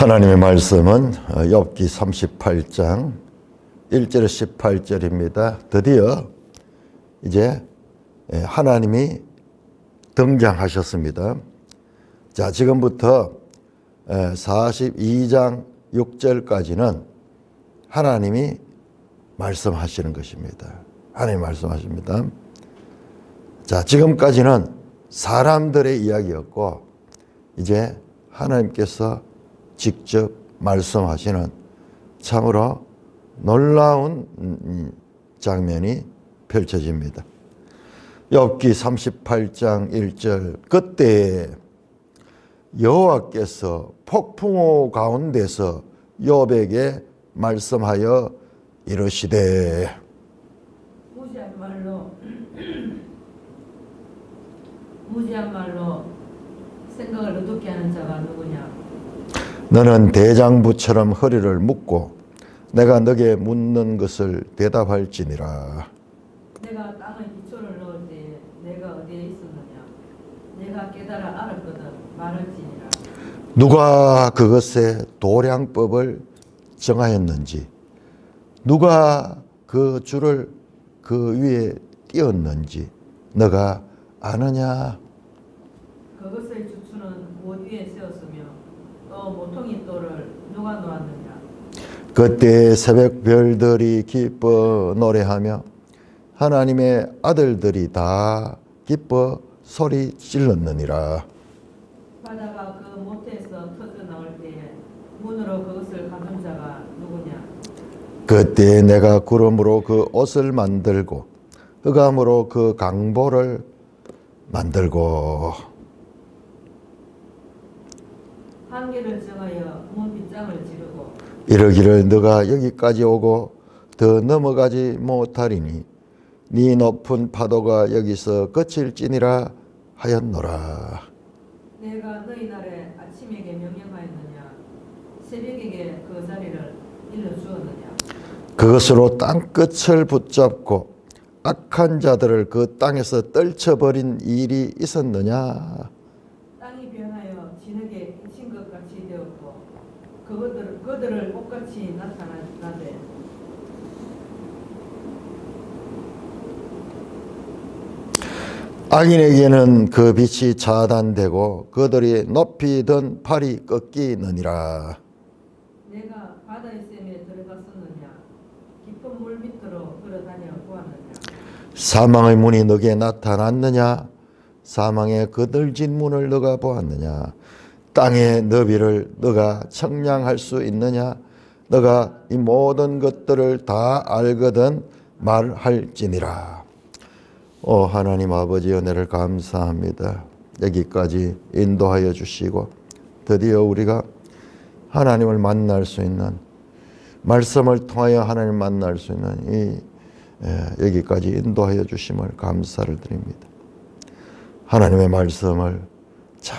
하나님의 말씀은 욥기 38장 1절에서 18절입니다. 드디어 이제 하나님이 등장하셨습니다. 자, 지금부터 42장 6절까지는 하나님이 말씀하시는 것입니다. 하나님이 말씀하십니다. 자, 지금까지는 사람들의 이야기였고 이제 하나님께서 직접 말씀하시는 참으로 놀라운 장면이 펼쳐집니다. 욥기 38장 1절 그때 여호와께서 폭풍우 가운데서 욥에게 말씀하여 이르시되 무지한 말로 생각을 어둡게 하는 자가 누구냐? 너는 대장부처럼 허리를 묶고 내가 너에게 묻는 것을 대답할지니라. 내가 땅의 기초를 넣을 때에 내가 어디에 있었느냐? 내가 깨달아 알았거든 말할지니라. 누가 그것의 도량법을 정하였는지, 누가 그 줄을 그 위에 띄었는지 너가 아느냐? 그것의 주추는 무엇 위에 세웠으며 또 모퉁이 돌을 누가 놓았느냐? 그때 새벽 별들이 기뻐 노래하며 하나님의 아들들이 다 기뻐 소리 질렀느니라. 바다가 그 모태에서 터져 나올 때에 문으로 그것을 가둔 자가 누구냐? 그때 내가 구름으로 그 옷을 만들고 흑암으로 그 강보를 만들고 한계를 정하여 문 빗장을 지르고 이르기를 너가 여기까지 오고 더 넘어가지 못하리니 네 높은 파도가 여기서 그칠지니라 하였노라. 내가 너희 날에 아침에게 명령하였느냐? 새벽에게 그 자리를 일러주었느냐? 그것으로 땅끝을 붙잡고 악한 자들을 그 땅에서 떨쳐버린 일이 있었느냐? 땅이 변하여 진흙에 묻힌 것 같이 되었고 그들을 꽃같이 나타나되 악인에게는 그 빛이 차단되고 그들이 높이 든 팔이 꺾이느니라. 내가 바다의 샘에 들어갔었느냐? 깊은 물 밑으로 걸어다녀 보았느냐? 사망의 문이 너에게 나타났느냐? 사망의 그늘진 문을 너가 보았느냐? 땅의 너비를 너가 청량할 수 있느냐? 너가 이 모든 것들을 다 알거든 말할지니라. 오 하나님 아버지 은혜를 감사합니다. 여기까지 인도하여 주시고 드디어 우리가 하나님을 만날 수 있는 말씀을 통하여 하나님을 만날 수 있는 여기까지 인도하여 주심을 감사를 드립니다. 하나님의 말씀을 잘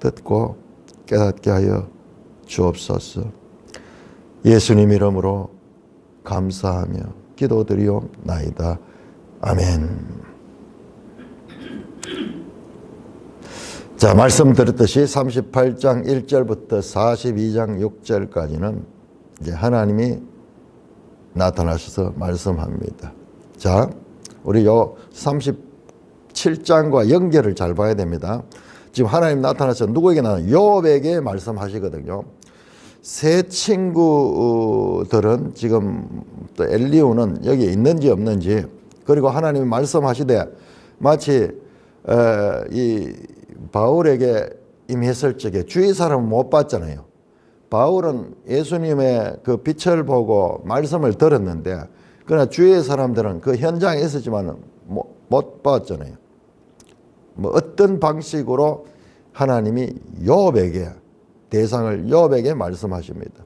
듣고 깨닫게 하여 주옵소서. 예수님 이름으로 감사하며 기도드리옵나이다. 아멘. 자, 말씀드렸듯이 38장 1절부터 42장 6절까지는 이제 하나님이 나타나셔서 말씀합니다. 자, 우리 요 37장과 연결을 잘 봐야 됩니다. 지금 하나님 나타나서 누구에게 욥에게 말씀하시거든요. 세 친구들은 지금 또 엘리후는 여기 있는지 없는지, 그리고 하나님이 말씀하시되 마치 이 바울에게 임했을 적에 주위 사람은 못 봤잖아요. 바울은 예수님의 그 빛을 보고 말씀을 들었는데 그러나 주위의 사람들은 그 현장에 있었지만 못 봤잖아요. 뭐 어떤 방식으로 하나님이 욥에게 대상을 욥에게 말씀하십니다.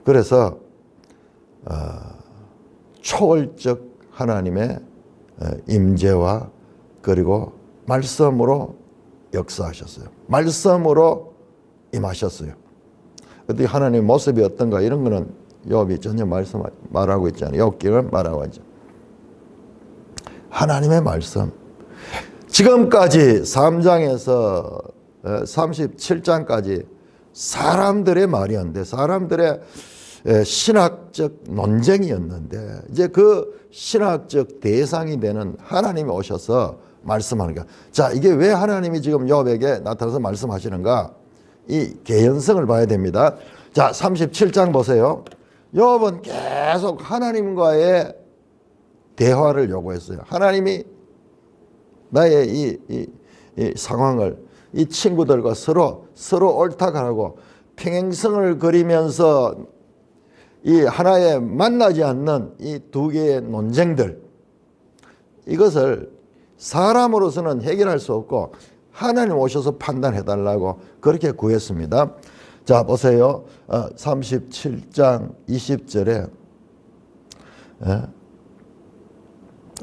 그래서 초월적 하나님의 임재와 그리고 말씀으로 역사하셨어요. 말씀으로 임하셨어요. 근데 하나님의 모습이 어떤가 이런 거는 욥이 전혀 말하고 있지 않아요. 욥기는 말하고 있죠. 하나님의 말씀. 지금까지 3장에서 37장까지 사람들의 말이었는데, 사람들의 신학적 논쟁이었는데, 이제 그 신학적 대상이 되는 하나님이 오셔서 말씀하는 거야. 자, 이게 왜 하나님이 지금 욥에게 나타나서 말씀하시는가? 이 개연성을 봐야 됩니다. 자, 37장 보세요. 욥은 계속 하나님과의 대화를 요구했어요. 하나님이 나의 이 상황을 이 친구들과 서로 옳다가라고 평행성을 그리면서 이 하나의 만나지 않는 이 두 개의 논쟁들, 이것을 사람으로서는 해결할 수 없고 하나님 오셔서 판단해 달라고 그렇게 구했습니다. 자, 보세요. 37장 20절에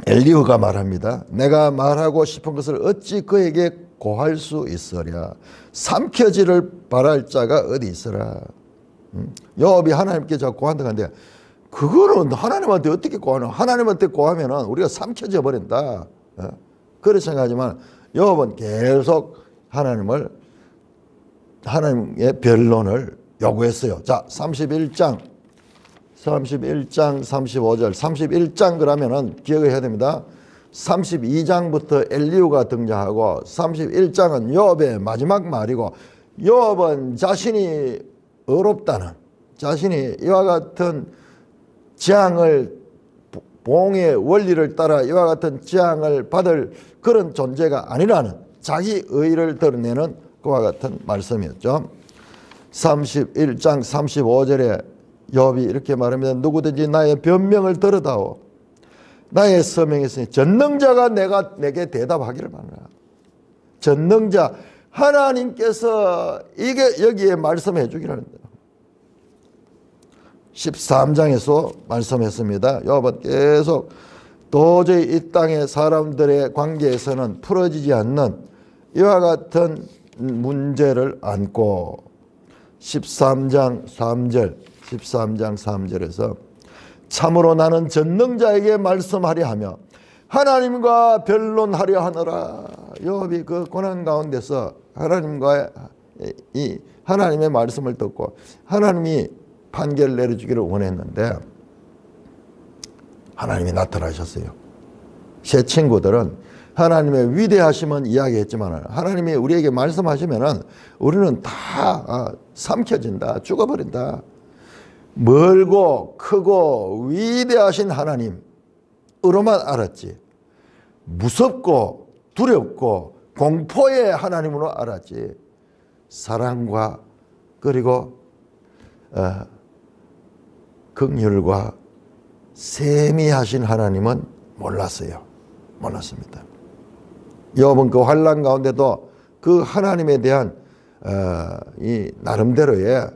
엘리후가 말합니다. 내가 말하고 싶은 것을 어찌 그에게 고할 수 있으랴. 삼켜지를 바랄 자가 어디 있으라. 욥이 하나님께 자꾸 고한다고 하는데, 그거는 하나님한테 어떻게 고하나? 하나님한테 고하면은 우리가 삼켜져 버린다. 그렇게 생각하지만 욥은 계속 하나님의 변론을 요구했어요. 자, 31장 35절. 31장 그러면은 기억을 해야 됩니다. 32장부터 엘리후가 등장하고 31장은 욥의 마지막 말이고, 욥은 자신이 어렵다는, 자신이 이와 같은 재앙을, 봉의 원리를 따라 이와 같은 재앙을 받을 그런 존재가 아니라는 자기 의의를 드러내는 그와 같은 말씀이었죠. 31장 35절에 욥이 이렇게 말합니다. 누구든지 나의 변명을 들어다오. 나의 서명이 있으니 전능자가 내게 대답하기를 바라라. 전능자 하나님께서 이게 여기에 말씀해 주기를 합니다. 13장에서 말씀했습니다. 욥은 계속 도저히 이 땅의 사람들의 관계에서는 풀어지지 않는 이와 같은 문제를 안고 13장 3절에서 참으로 나는 전능자에게 말씀하려 하며 하나님과 변론하려 하노라. 욥이 그 고난 가운데서 하나님의 말씀을 듣고 하나님이 판결을 내려주기를 원했는데 하나님이 나타나셨어요. 제 친구들은 하나님의 위대하심은 이야기했지만 하나님이 우리에게 말씀하시면 우리는 다 삼켜진다, 죽어버린다. 멀고 크고 위대하신 하나님으로만 알았지, 무섭고 두렵고 공포의 하나님으로 알았지, 사랑과 그리고 긍휼과 세미하신 하나님은 몰랐습니다. 욥은 그 환난 가운데도 그 하나님에 대한 이 나름대로의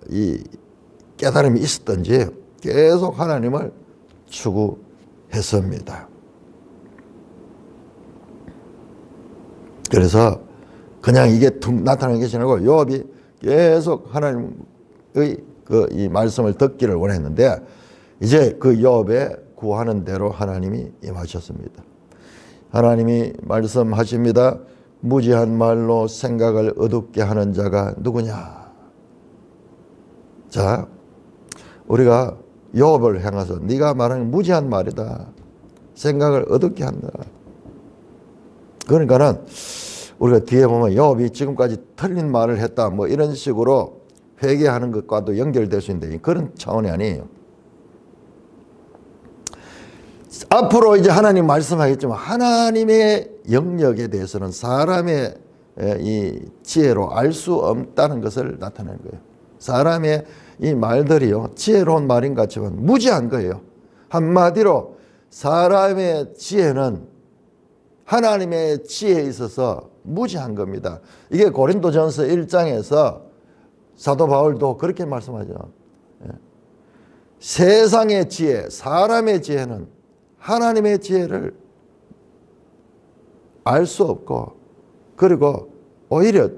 이 깨달음이 있었던지 계속 하나님을 추구했습니다. 그래서 그냥 이게 툭 나타나는 것이 아니고 욥이 계속 하나님의 이 말씀을 듣기를 원했는데 이제 그 욥의 구하는 대로 하나님이 임하셨습니다. 하나님이 말씀하십니다. 무지한 말로 생각을 어둡게 하는 자가 누구냐? 자, 우리가 욥을 향해서 네가 말하는 무지한 말이다, 생각을 어둡게 한다. 그러니까는 우리가 뒤에 보면 욥이 지금까지 틀린 말을 했다 뭐 이런 식으로 회개하는 것과도 연결될 수 있는데 그런 차원이 아니에요. 앞으로 이제 하나님 말씀하겠지만 하나님의 영역에 대해서는 사람의 이 지혜로 알 수 없다는 것을 나타내는 거예요. 사람의 이 말들이요, 지혜로운 말인 것 같지만 무지한 거예요. 한마디로 사람의 지혜는 하나님의 지혜에 있어서 무지한 겁니다. 이게 고린도전서 1장에서 사도 바울도 그렇게 말씀하죠. 세상의 지혜, 사람의 지혜는 하나님의 지혜를 알 수 없고, 그리고 오히려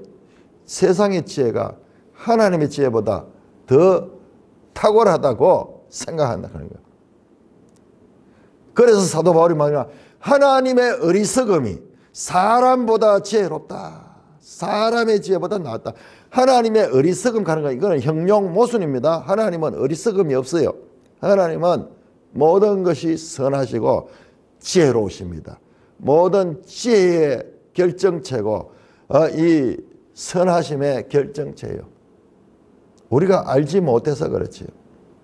세상의 지혜가 하나님의 지혜보다 더 탁월하다고 생각한다는 거예요. 그래서 사도 바울이 말하냐, 하나님의 어리석음이 사람보다 지혜롭다. 사람의 지혜보다 낫다. 하나님의 어리석음 가는 거 이거는 형용 모순입니다. 하나님은 어리석음이 없어요. 하나님은 모든 것이 선하시고 지혜로우십니다. 모든 지혜의 결정체고 이 선하심의 결정체예요. 우리가 알지 못해서 그렇지요.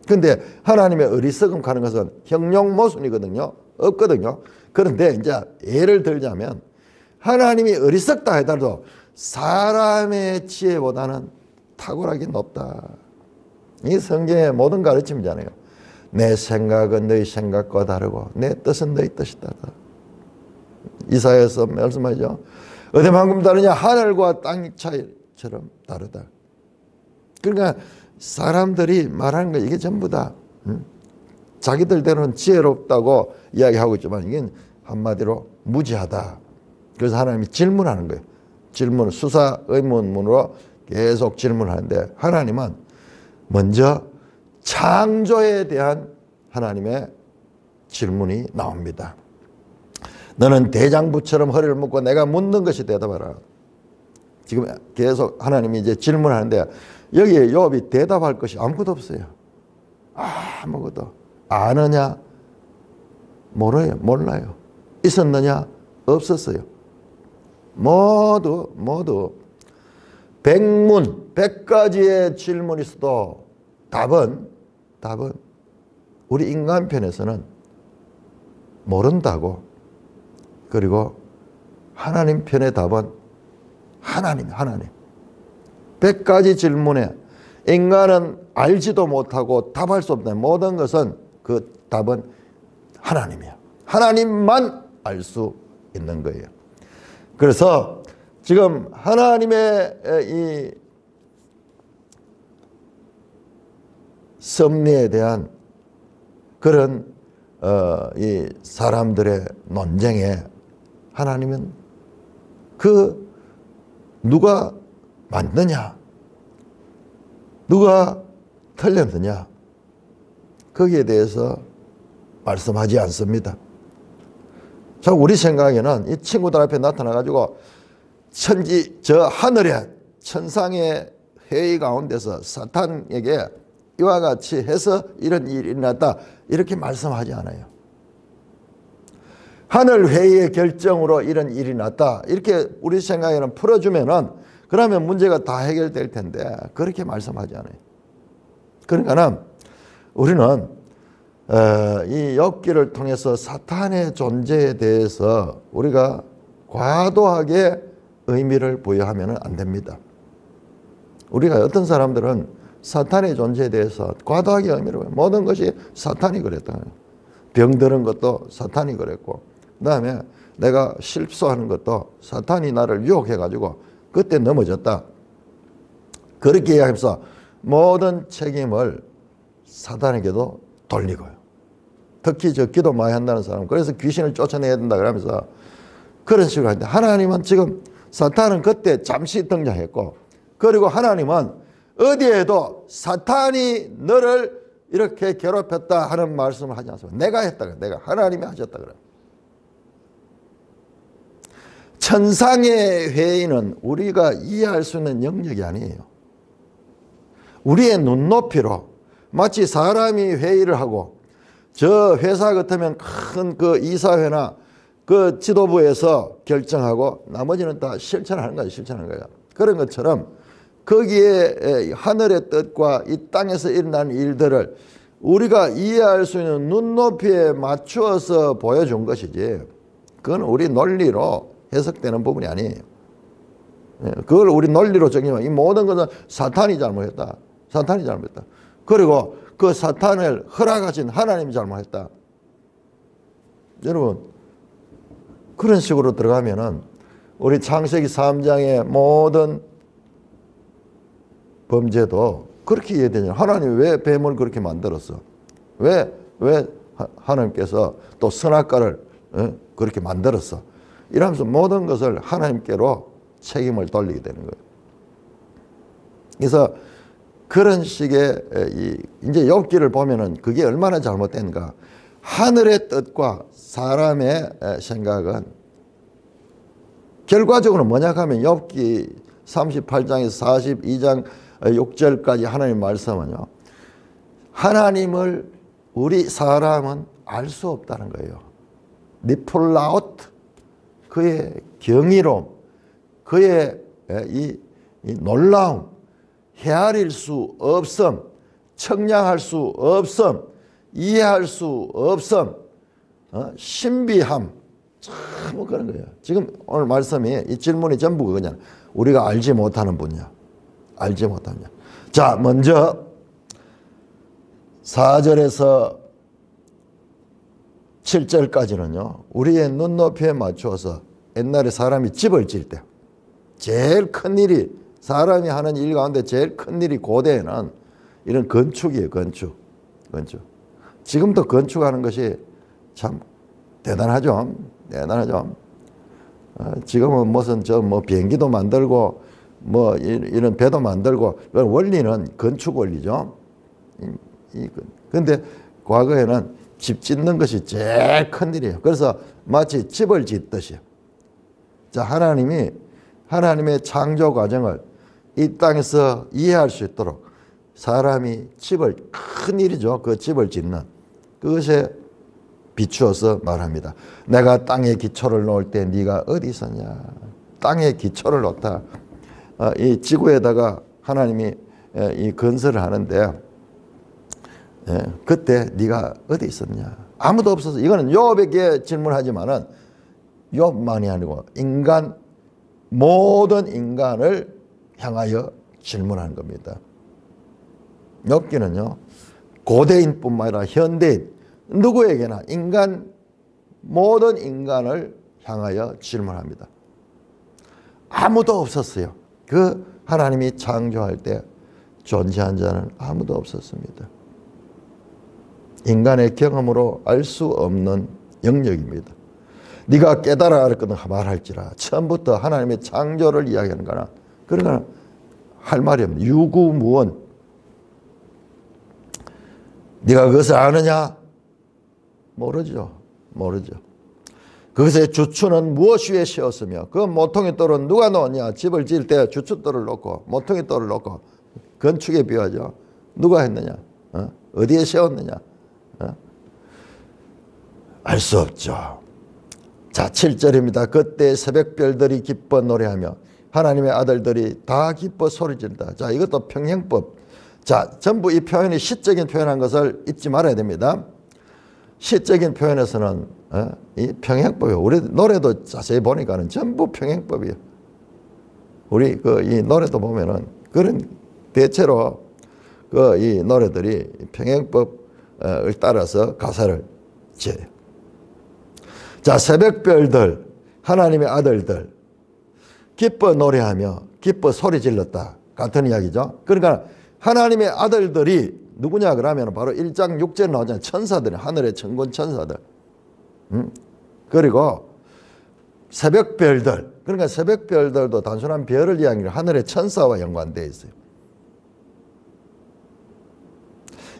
근데 하나님의 어리석음 가는 것은 형용 모순이거든요. 없거든요. 그런데 이제 예를 들자면 하나님이 어리석다 하더라도 사람의 지혜보다는 탁월하게 높다. 이 성경의 모든 가르침이잖아요. 내 생각은 너희 생각과 다르고 내 뜻은 너희 뜻이 다르다. 이사야에서 말씀하죠. 어디만큼 다르냐? 하늘과 땅 차이처럼 다르다. 그러니까 사람들이 말하는 거 이게 전부 다 자기들대로는 지혜롭다고 이야기하고 있지만 이게 한마디로 무지하다. 그래서 하나님이 질문하는 거예요. 질문, 수사 의문문으로 계속 질문하는데 하나님은 먼저 창조에 대한 하나님의 질문이 나옵니다. 너는 대장부처럼 허리를 묶고 내가 묻는 것이 대답하라. 지금 계속 하나님이 이제 질문하는데 여기에 욥이 대답할 것이 아무것도 없어요. 아무것도. 아느냐? 몰라요. 있었느냐? 없었어요. 모두 100가지의 질문이 있어도 답은 우리 인간 편에서는 모른다고. 그리고 하나님 편의 답은 하나님. 100가지 질문에 인간은 알지도 못하고 답할 수 없는 모든 것은 그 답은 하나님이야. 하나님만 알 수 있는 거예요. 그래서 지금 하나님의 이 섭리에 대한 그런 이 사람들의 논쟁에 하나님은 그 누가 맞느냐, 누가 틀렸느냐 거기에 대해서 말씀하지 않습니다. 자, 우리 생각에는 이 친구들 앞에 나타나가지고 저 하늘의 천상의 회의 가운데서 사탄에게 이와 같이 해서 이런 일이 일어났다 이렇게 말씀하지 않아요. 하늘 회의의 결정으로 이런 일이 났다 이렇게 우리 생각에는 풀어주면은 그러면 문제가 다 해결될 텐데 그렇게 말씀하지 않아요. 그러니까 우리는 이 욥기를 통해서 사탄의 존재에 대해서 우리가 과도하게 의미를 부여하면 안 됩니다. 우리가 어떤 사람들은 사탄의 존재에 대해서 과도하게 의미를 부여 모든 것이 사탄이 그랬다. 병드는 것도 사탄이 그랬고 그 다음에 내가 실수하는 것도 사탄이 나를 유혹해가지고 그때 넘어졌다. 그렇게 이야기하면서 모든 책임을 사탄에게도 돌리고요. 특히 저 기도 많이 한다는 사람 그래서 귀신을 쫓아내야 된다 그러면서 그런 식으로 하는데 하나님은 지금 사탄은 그때 잠시 등장했고 그리고 하나님은 어디에도 사탄이 너를 이렇게 괴롭혔다 하는 말씀을 하지 않습니다. 내가 했다. 내가 하나님이 하셨다 그래. 천상의 회의는 우리가 이해할 수 있는 영역이 아니에요. 우리의 눈높이로 마치 사람이 회의를 하고 저 회사 같으면 큰 그 이사회나 그 지도부에서 결정하고 나머지는 다 실천하는 거예요. 그런 것처럼 거기에 하늘의 뜻과 이 땅에서 일어나는 일들을 우리가 이해할 수 있는 눈높이에 맞추어서 보여준 것이지 그건 우리 논리로 해석되는 부분이 아니에요. 그걸 우리 논리로 정리하면 이 모든 것은 사탄이 잘못했다. 사탄이 잘못했다. 그리고 그 사탄을 허락하신 하나님이 잘못했다. 여러분 그런 식으로 들어가면은 우리 창세기 3장의 모든 범죄도 그렇게 이해되냐. 하나님이 왜 뱀을 그렇게 만들었어? 왜 하나님께서 또 선악과를 그렇게 만들었어? 이러면서 모든 것을 하나님께로 책임을 돌리게 되는 거예요. 그래서 그런 식의 이제 욥기를 보면은 그게 얼마나 잘못된가. 하늘의 뜻과 사람의 생각은 결과적으로 뭐냐 하면 욥기 38장에서 42장 6절까지 하나님 말씀은요. 하나님을 우리 사람은 알 수 없다는 거예요. 니폴라웃, 그의 경이로움, 그의 이 놀라움, 헤아릴 수 없음, 청량할 수 없음, 이해할 수 없음, 신비함, 참 그런 거예요. 지금 오늘 말씀이 이 질문이 전부 그거냐. 우리가 알지 못하는 분야. 알지 못하는 분야. 자, 먼저 4절에서 7절까지는요. 우리의 눈높이에 맞추어서 옛날에 사람이 집을 지을 때 제일 큰 일이, 사람이 하는 일 가운데 제일 큰 일이 고대에는 이런 건축이에요. 건축. 지금도 건축하는 것이 참 대단하죠. 대단하죠. 지금은 무슨 비행기도 만들고 이런 배도 만들고, 원리는 건축 원리죠. 그런데 과거에는 집 짓는 것이 제일 큰 일이에요. 그래서 마치 집을 짓듯이. 자, 하나님의 창조 과정을 이 땅에서 이해할 수 있도록 사람이 집을, 큰 일이죠. 그 집을 짓는 그것에 비추어서 말합니다. 내가 땅에 기초를 놓을 때 네가 어디 있었냐. 땅에 기초를 놓다. 이 지구에다가 하나님이 이 건설을 하는데 그때 네가 어디 있었냐. 아무도 없어서. 이거는 욥에게 질문하지만은 욥만이 아니고 모든 인간을 향하여 질문하는 겁니다. 욥기는요, 고대인뿐만 아니라 현대인 누구에게나 모든 인간을 향하여 질문합니다. 아무도 없었어요. 그 하나님이 창조할 때 존재한 자는 아무도 없었습니다. 인간의 경험으로 알 수 없는 영역입니다. 네가 깨달아 알거든 말할지라. 처음부터 하나님의 창조를 이야기하는 거나 그런 거는 할 말이 없는 유구무원. 네가 그것을 아느냐? 모르죠. 그것의 주추는 무엇 위에 씌었으며 그 모퉁이 돌은 누가 놓았냐? 집을 지을 때 주춧돌을 놓고 모퉁이 돌을 놓고 건축에 비유하죠. 누가 했느냐? 어디에 세웠느냐? 알 수 없죠. 자, 7절입니다. 그때 새벽별들이 기뻐 노래하며 하나님의 아들들이 다 기뻐 소리진다. 자, 이것도 평행법. 자, 전부 이 표현이 시적인 표현한 것을 잊지 말아야 됩니다. 시적인 표현에서는 이 평행법이에요. 우리 노래도 자세히 보니까는 전부 평행법이에요. 우리 이 노래도 보면은 그런 대체로 이 노래들이 평행법을 따라서 가사를 지어요. 자, 새벽별들, 하나님의 아들들 기뻐 노래하며 기뻐 소리 질렀다. 같은 이야기죠. 그러니까 하나님의 아들들이 누구냐 그러면 바로 1장 6절에 나오잖아요. 천사들, 하늘의 천군 천사들. 그리고 새벽별들, 그러니까 새벽별들도 단순한 별을 이야기하는 하늘의 천사와 연관되어 있어요.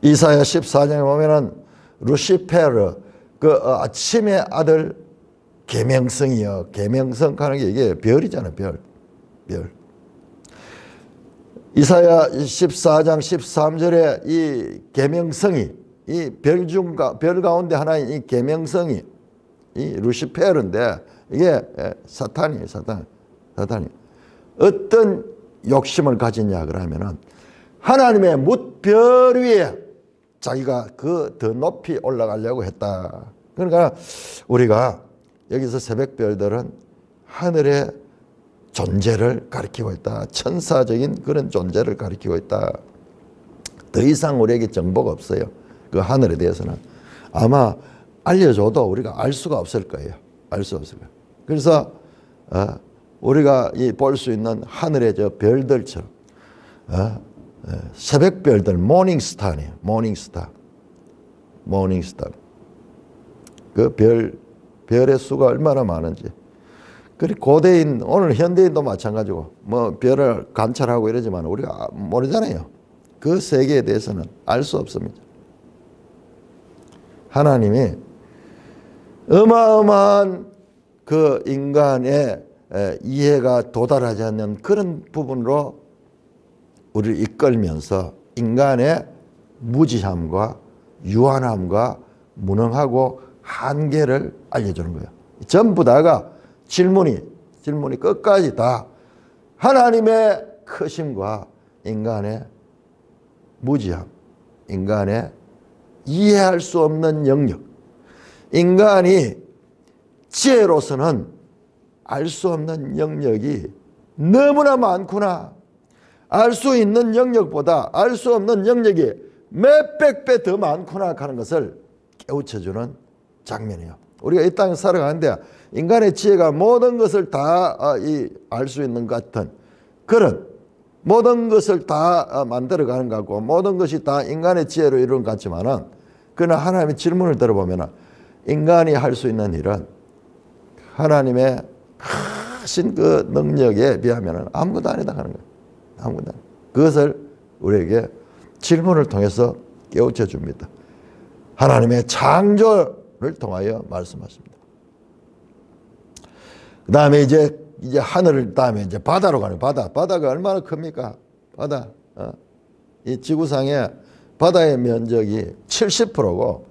이사야 14장에 보면은 루시페르, 아침의 아들 계명성이요. 계명성 하는 게 이게 별이잖아요. 별. 이사야 14장 13절에 이 계명성이, 이 별 가운데 하나인 이 계명성이 이 루시페르인데 이게 사탄이에요. 사탄이. 어떤 욕심을 가지냐 그러면은 하나님의 뭇별 위에 자기가 더 높이 올라가려고 했다. 그러니까 우리가 여기서 새벽별들은 하늘의 존재를 가리키고 있다. 천사적인 그런 존재를 가리키고 있다. 더 이상 우리에게 정보가 없어요. 그 하늘에 대해서는. 아마 알려줘도 우리가 알 수가 없을 거예요. 알 수 없을 거예요. 그래서 우리가 볼 수 있는 하늘의 저 별들처럼 새벽별들, 모닝스타네요. 모닝스타. 그 별의 수가 얼마나 많은지. 그리고 고대인, 오늘 현대인도 마찬가지고 별을 관찰하고 이러지만 우리가 모르잖아요. 그 세계에 대해서는 알 수 없습니다. 하나님이 어마어마한 그 인간의 이해가 도달하지 않는 그런 부분으로 우리를 이끌면서 인간의 무지함과 유한함과 무능하고 한계를 알려주는 거예요. 전부 다가 질문이 끝까지 다 하나님의 크심과 인간의 무지함, 인간의 이해할 수 없는 영역, 인간이 지혜로서는 알 수 없는 영역이 너무나 많구나. 알 수 있는 영역보다 알 수 없는 영역이 몇백 배 더 많구나 하는 것을 깨우쳐주는 장면이에요. 우리가 이 땅에 살아가는데 인간의 지혜가 모든 것을 다 알 수 있는 것 같은 그런 모든 것을 다 만들어가는 것 같고 모든 것이 다 인간의 지혜로 이루는 것 같지만은 그러나 하나님의 질문을 들어보면 인간이 할 수 있는 일은 하나님의 크신 그 능력에 비하면 아무것도 아니다 하는 거예요. 아무것도 아니다. 그것을 우리에게 질문을 통해서 깨우쳐 줍니다. 하나님의 창조를 통하여 말씀하십니다. 그 다음에 이제 하늘을 다음에 이제 바다로 가는 바다가 얼마나 큽니까? 바다. 이 지구상에 바다의 면적이 70%고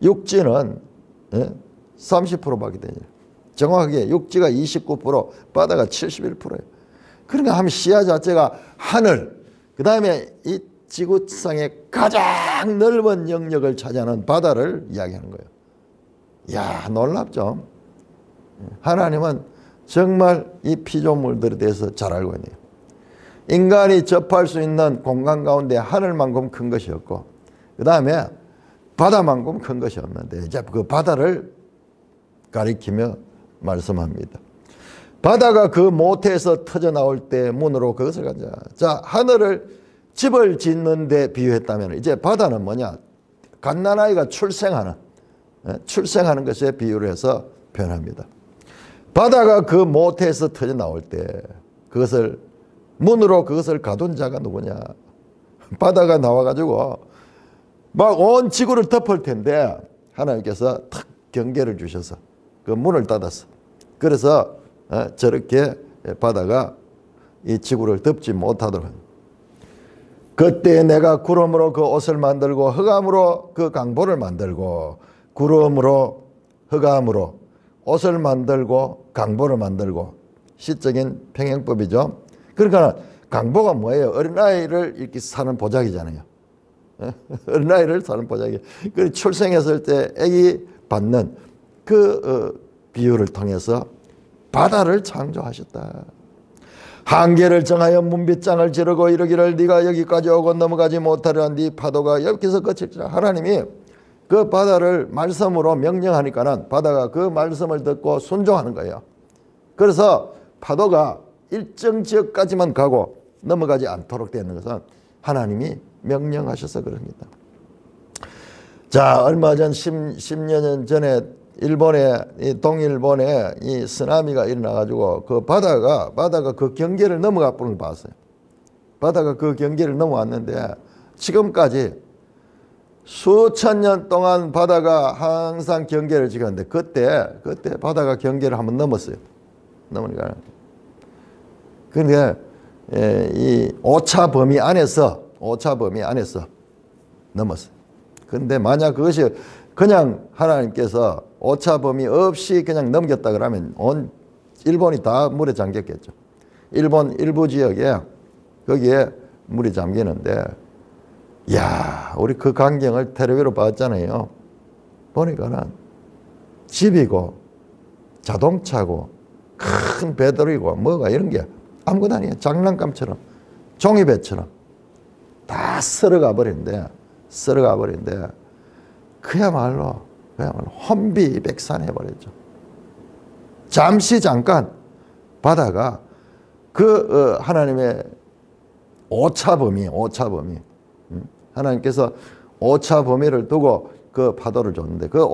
육지는 30%밖에 되죠. 정확하게 육지가 29%, 바다가 71%예요. 그러니까 하면 시야 자체가 하늘, 그 다음에 이 지구상의 가장 넓은 영역을 차지하는 바다를 이야기하는 거예요. 이야, 놀랍죠? 하나님은 정말 이 피조물들에 대해서 잘 알고 있네요. 인간이 접할 수 있는 공간 가운데 하늘만큼 큰 것이 없고 그 다음에 바다만큼 큰 것이 없는데 이제 그 바다를 가리키며 말씀합니다. 바다가 그 모태에서 터져 나올 때 문으로 그것을 가자. 자, 하늘을 집을 짓는 데 비유했다면 이제 바다는 뭐냐? 갓난아이가 출생하는 것에 비유를 해서 표현합니다. 바다가 그 모태에서 터져 나올 때 그것을 문으로 그것을 가둔 자가 누구냐? 바다가 나와가지고 막 온 지구를 덮을 텐데 하나님께서 탁 경계를 주셔서 그 문을 닫았어. 그래서 저렇게 바다가 이 지구를 덮지 못하도록 합니다. 그때 내가 구름으로 그 옷을 만들고 흑암으로 그 강보를 만들고 구름으로 흑암으로 옷을 만들고 강보를 만들고 시적인 평행법이죠. 그러니까 강보가 뭐예요? 어린아이를 이렇게 사는 보자기잖아요. 어린아이를 사는 보자기. 그 출생했을 때 아기 받는 그 비유를 통해서 바다를 창조하셨다. 한계를 정하여 문빗장을 지르고 이르기를 네가 여기까지 오고 넘어가지 못하리라. 네 파도가 여기서 그칠지라. 하나님이 그 바다를 말씀으로 명령하니까는 바다가 그 말씀을 듣고 순종하는 거예요. 그래서 파도가 일정 지역까지만 가고 넘어가지 않도록 되는 것은 하나님이 명령하셔서 그럽니다. 자, 얼마 전 10년 전에 동일본에 이 쓰나미가 일어나가지고 그 바다가 그 경계를 넘어가 버린 걸 봤어요. 바다가 그 경계를 넘어왔는데 지금까지 수천 년 동안 바다가 항상 경계를 지켰는데 그때 바다가 경계를 한번 넘었어요. 넘으니까. 그런데 이 오차 범위 안에서 넘었어요. 그런데 만약 그것이 그냥 하나님께서 오차 범위 없이 그냥 넘겼다 그러면 온 일본이 다 물에 잠겼겠죠. 일본 일부 지역에 거기에 물이 잠기는데 야, 우리 그 광경을 텔레비로 봤잖아요. 보니까는 집이고 자동차고 큰 배들이고 뭐가 이런 게 아무것도 아니에요. 장난감처럼 종이배처럼 다 썰어가 버린데 그야말로 혼비백산해버렸죠. 잠깐 바다가 그 하나님의 오차범위 하나님께서 오차범위를 두고 그 파도를 줬는데 그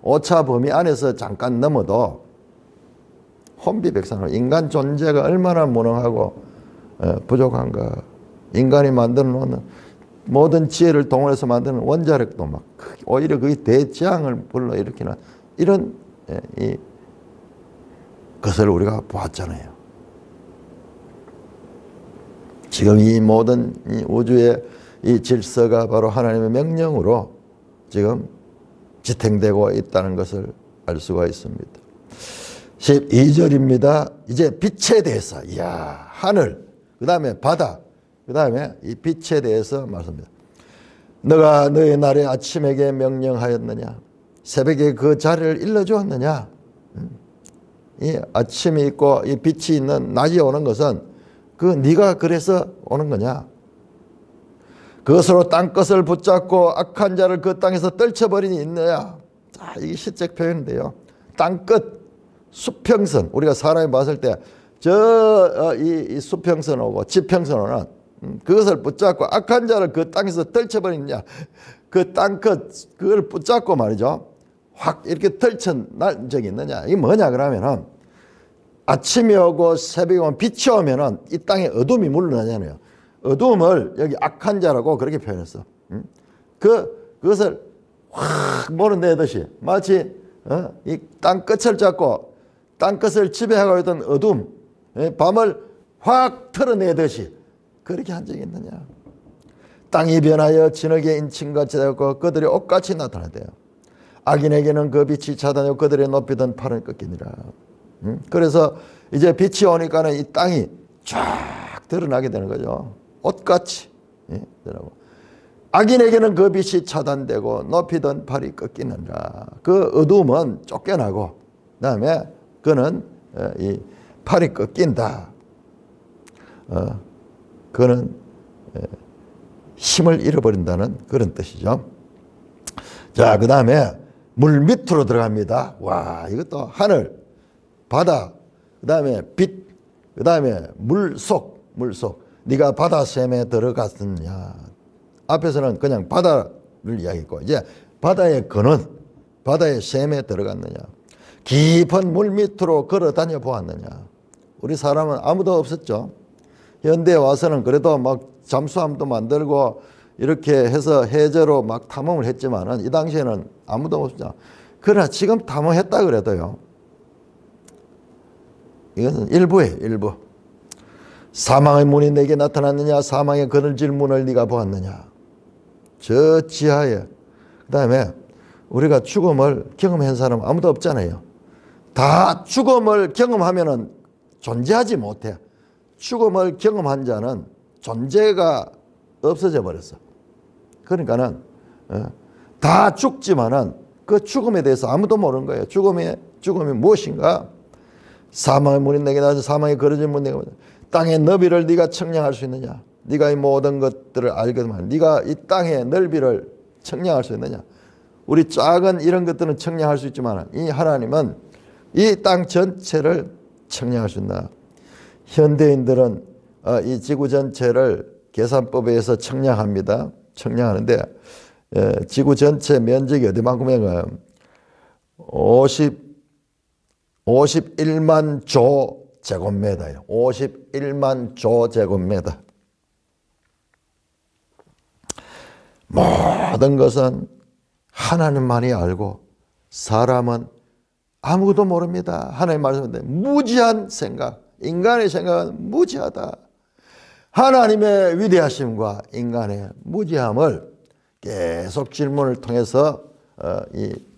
오차범위 안에서 잠깐 넘어도 혼비백산으로 인간 존재가 얼마나 무능하고 부족한가. 인간이 만들어 놓는 모든 지혜를 동원해서 만드는 원자력도 막 오히려 그게 대재앙을 불러일으키는 이런 이 그것을 우리가 보았잖아요. 지금 이 모든 이 우주의 이 질서가 바로 하나님의 명령으로 지금 지탱되고 있다는 것을 알 수가 있습니다. 12절입니다. 이제 빛에 대해서, 이야, 하늘, 그 다음에 바다, 그 다음에 이 빛에 대해서 말씀합니다. 너가 너의 날에 아침에게 명령하였느냐? 새벽에 그 자리를 일러주었느냐? 이 아침이 있고 이 빛이 있는 낮이 오는 것은 그 네가 그래서 오는 거냐? 그것으로 땅끝을 붙잡고 악한 자를 그 땅에서 떨쳐버리니 있느냐? 자, 이게 시적 표현인데요. 땅끝, 수평선, 우리가 사람이 봤을 때 이 수평선 오고 지평선 오는 그것을 붙잡고 악한 자를 그 땅에서 떨쳐버리느냐? 그 땅끝, 그걸 붙잡고 말이죠. 확 이렇게 떨쳐난 적이 있느냐? 이게 뭐냐 그러면은 아침이 오고 새벽이 오면 빛이 오면은 이 땅에 어둠이 물러나잖아요. 어둠을 여기 악한 자라고 그렇게 표현했어. 그것을 확 몰아내듯이 마치 이 땅끝을 잡고 땅끝을 지배하고 있던 어둠, 밤을 확 털어내듯이 그렇게 한 적이 있느냐. 땅이 변하여 진흙의 인침같이 되었고 그들의 옷같이 나타나대요. 악인에게는 그 빛이 차단하고 그들의 높이던 팔은 꺾이니라. 그래서 이제 빛이 오니까는 이 땅이 쫙 드러나게 되는 거죠. 옷같이. 악인에게는 그 빛이 차단되고 높이던 팔이 꺾이느니라. 그 어두움은 쫓겨나고 그다음에 그는 이 팔이 꺾인다. 그는 힘을 잃어버린다는 그런 뜻이죠. 자, 그 다음에 물 밑으로 들어갑니다. 와, 이것도 하늘, 바다, 그 다음에 빛, 그 다음에 물속. 네가 바다 샘에 들어갔느냐. 앞에서는 그냥 바다를 이야기했고 이제 바다의 근원, 바다의 샘에 들어갔느냐. 깊은 물 밑으로 걸어 다녀 보았느냐. 우리 사람은 아무도 없었죠. 현대에 와서는 그래도 막 잠수함도 만들고 이렇게 해서 해저로 막 탐험을 했지만은 이 당시에는 아무도 없었죠. 그러나 지금 탐험했다 그래도요. 이것은 일부예요, 일부. 사망의 문이 내게 나타났느냐? 사망의 그늘질 문을 네가 보았느냐? 저 지하에. 그 다음에 우리가 죽음을 경험한 사람 아무도 없잖아요. 다 죽음을 경험하면은 존재하지 못해. 죽음을 경험한 자는 존재가 없어져 버렸어. 그러니까는 다 죽지만은 그 죽음에 대해서 아무도 모르는 거예요. 죽음이 무엇인가? 사망의 문이 내게 나서 사망의 그러진 문 내게 땅의 너비를 네가 측량할 수 있느냐? 네가 이 모든 것들을 알거든. 네가 이 땅의 넓이를 측량할 수 있느냐? 우리 작은 이런 것들은 측량할 수 있지만 이 하나님은 이 땅 전체를 측량할 수 있나? 현대인들은 이 지구 전체를 계산법에 의해서 측량합니다. 측량하는데 지구 전체 면적이 어디만큼이면 51만 조 제곱미터예요. 51만 조 제곱미터. 모든 것은 하나님만이 알고 사람은 아무도 모릅니다. 하나님 말씀인데 무지한 생각, 인간의 생각은 무지하다. 하나님의 위대하심과 인간의 무지함을 계속 질문을 통해서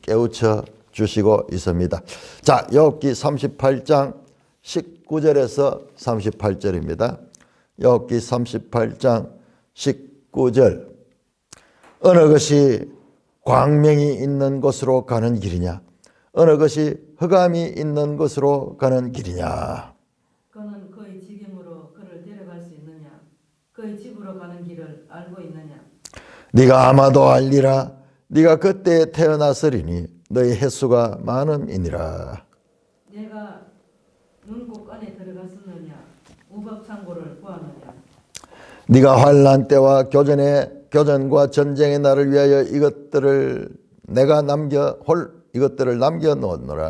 깨우쳐 주시고 있습니다. 자, 욥기 38장 19절에서 38절입니다. 욥기 38장 19절. 어느 것이 광명이 있는 곳으로 가는 길이냐? 어느 것이 흑암이 있는 곳으로 가는 길이냐? 그는 그의 지경으로 그를 데려갈 수 있느냐? 그의 집으로 가는 길을 알고 있느냐? 네가 아마도 알리라. 네가 그때 태어났으리니 너의 횟수가 많음이니라. 내가 눈곱 안에 들어갔었느냐? 우박창고를 보았느냐? 네가 환난 때와 교전과 전쟁의 날을 위하여 이것들을 남겨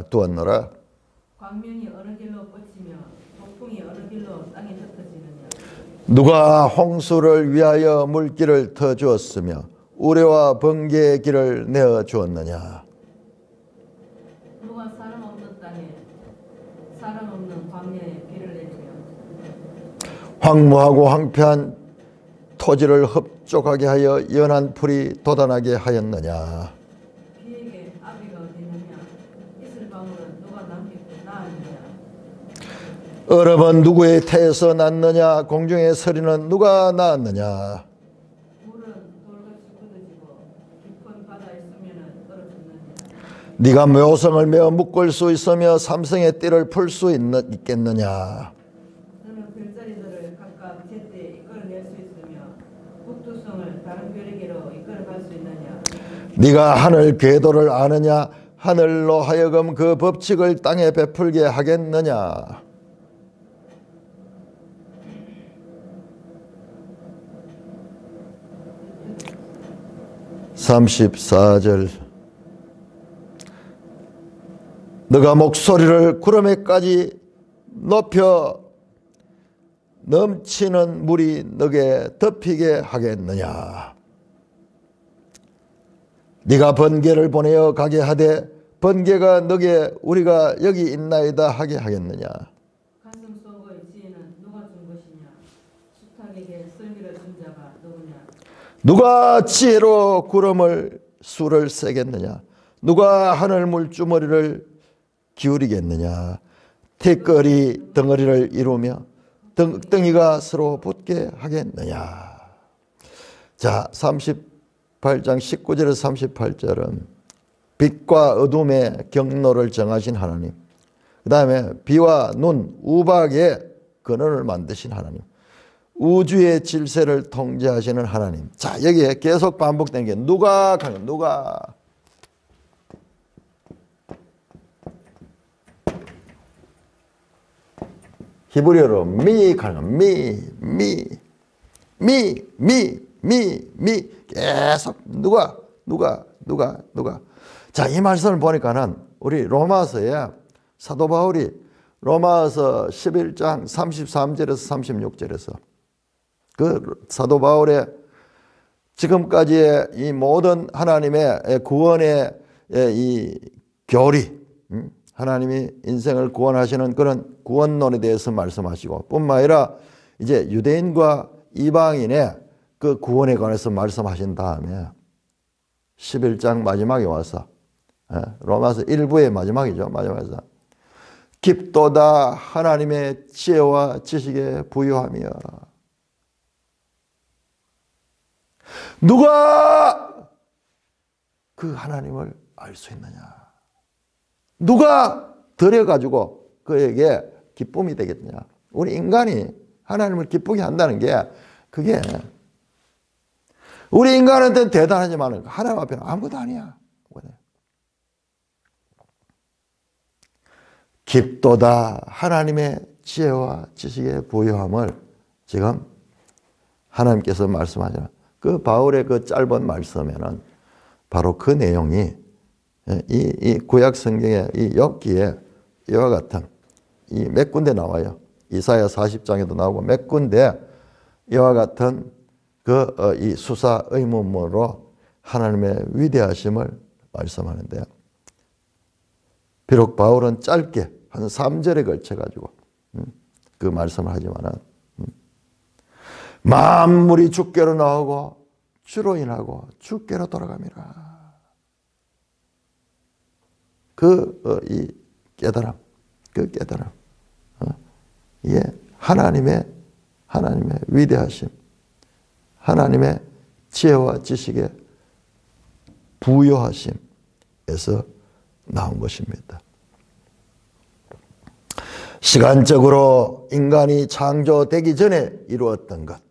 두었노라. 광명이 어느 길로 뻗치며 폭풍이 어느 길로 땅에 흩어지느냐? 누가 누가 홍수를 위하여 물길을 터 주었으며 우레와 번개의 길을 내어 주었느냐? 사람 없는 땅에 사람 황무하고 황폐한 토지를 흡족하게 하여 연한 풀이 돋아나게 하였느냐. 비에게 아비가 어디느냐. 이슬 방울은 누가 남기고 나았느냐. 얼음은 누구의 태에서 났느냐. 공중의 서리는 누가 낳았느냐. 물은 돌같이 굳어지고 깊은 바다에 있으면 얼어붙느냐. 네가 묘성을 메어 묶을 수 있으며 삼성의 띠를 풀 수 있겠느냐. 너는 별자리들을 각각 제때 이끌어낼 수 있으며 북두성을 다른 별에게로 이끌어갈 수 있느냐. 네가 하늘 궤도를 아느냐. 하늘로 하여금 그 법칙을 땅에 베풀게 하겠느냐. 34절. 너가 목소리를 구름에까지 높여 넘치는 물이 너게 덮이게 하겠느냐. 네가 번개를 보내어 가게 하되 번개가 너게 우리가 여기 있나이다 하게 하겠느냐. 가슴 속의 지혜는 누가 준 것이냐. 수탉에게 설미를 준 자가 누구냐. 누가 지혜로 구름을 수를 세겠느냐. 누가 하늘 물주머리를 기울이겠느냐. 티끌이 덩어리를 이루며 덩이가 서로 붙게 하겠느냐. 자, 38장 19절에서 38절은 빛과 어둠의 경로를 정하신 하나님, 그 다음에 비와 눈, 우박의 근원을 만드신 하나님, 우주의 질서를 통제하시는 하나님. 자, 여기에 계속 반복되는 게 누가 강해, 누가. 히브리어로 미 강한 미 계속 누가. 자, 이 말씀을 보니까는 우리 로마서에 사도 바울이 로마서 11장 33절에서 36절에서 그 사도 바울의 지금까지의 이 모든 하나님의 구원의 이 교리, 하나님이 인생을 구원하시는 그런 구원론에 대해서 말씀하시고 뿐만 아니라 이제 유대인과 이방인의 그 구원에 관해서 말씀하신 다음에 11장 마지막에 와서 로마서 1부의 마지막이죠. 마지막에서 깊도다 하나님의 지혜와 지식에 부유하며. 누가 그 하나님을 알 수 있느냐. 누가 들여가지고 그에게 기쁨이 되겠느냐. 우리 인간이 하나님을 기쁘게 한다는 게 그게 우리 인간한테는 대단하지만 하나님 앞에는 아무것도 아니야. 깊도다 하나님의 지혜와 지식의 부유함을 지금 하나님께서 말씀하시는 그 바울의 그 짧은 말씀에는 바로 그 내용이 이 구약 성경의 이 욥기에 이와 같은 이 몇 군데 나와요. 이사야 40장에도 나오고 몇 군데 이와 같은 그 이 수사 의문문으로 하나님의 위대하심을 말씀하는데요. 비록 바울은 짧게 한 3절에 걸쳐 가지고 그 말씀을 하지만은 만물이 주께로 나오고 주로 인하고 주께로 돌아갑니다. 이 깨달음, 그 깨달음, 이게 하나님의 위대하심, 하나님의 지혜와 지식의 부요하심에서 나온 것입니다. 시간적으로 인간이 창조되기 전에 이루었던 것,